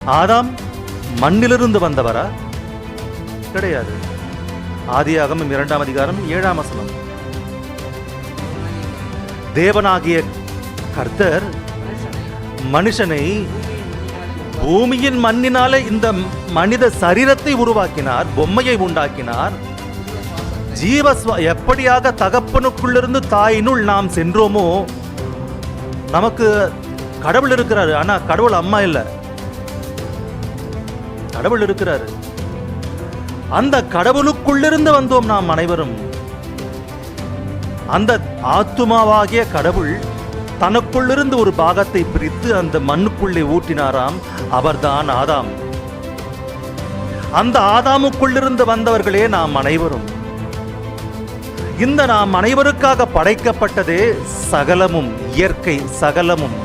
ஆதாம் மண்ணிலிருந்து வந்தவரா? கிடையாது. ஆதியாகமம் 2ஆம் அதிகாரம் 7ஆம் வசனம். தேவனாகிய கர்த்தர் மனுஷனை பூமியின் மண்ணினாலே இந்த மனித சரீரத்தை உருவாக்கினார், பொம்மையை உண்டாக்கினார். எப்படியாக தகப்பனுக்குள்ளிருந்து தாயினுள் நாம் சென்றோமோ, நமக்கு கடவுள் இருக்கிறாரு. ஆனா கடவுள் அம்மா இல்லை, கடவுள் இருக்கிறாரு. அந்த கடவுளுக்குள்ளிருந்து வந்தோம் நாம் அனைவரும். அந்த ஆத்துமாவாகிய கடவுள் தனக்குள்ளிருந்து ஒரு பாகத்தை பிரித்து அந்த மண்ணுக்குள்ளே ஊட்டினாராம். அவர்தான் ஆதாம். அந்த ஆதாமுக்குள்ளிருந்து வந்தவர்களே நாம் அனைவரும். இந்த நாம் அனைவருக்காக படைக்கப்பட்டதே சகலமும், இயற்கை சகலமும்.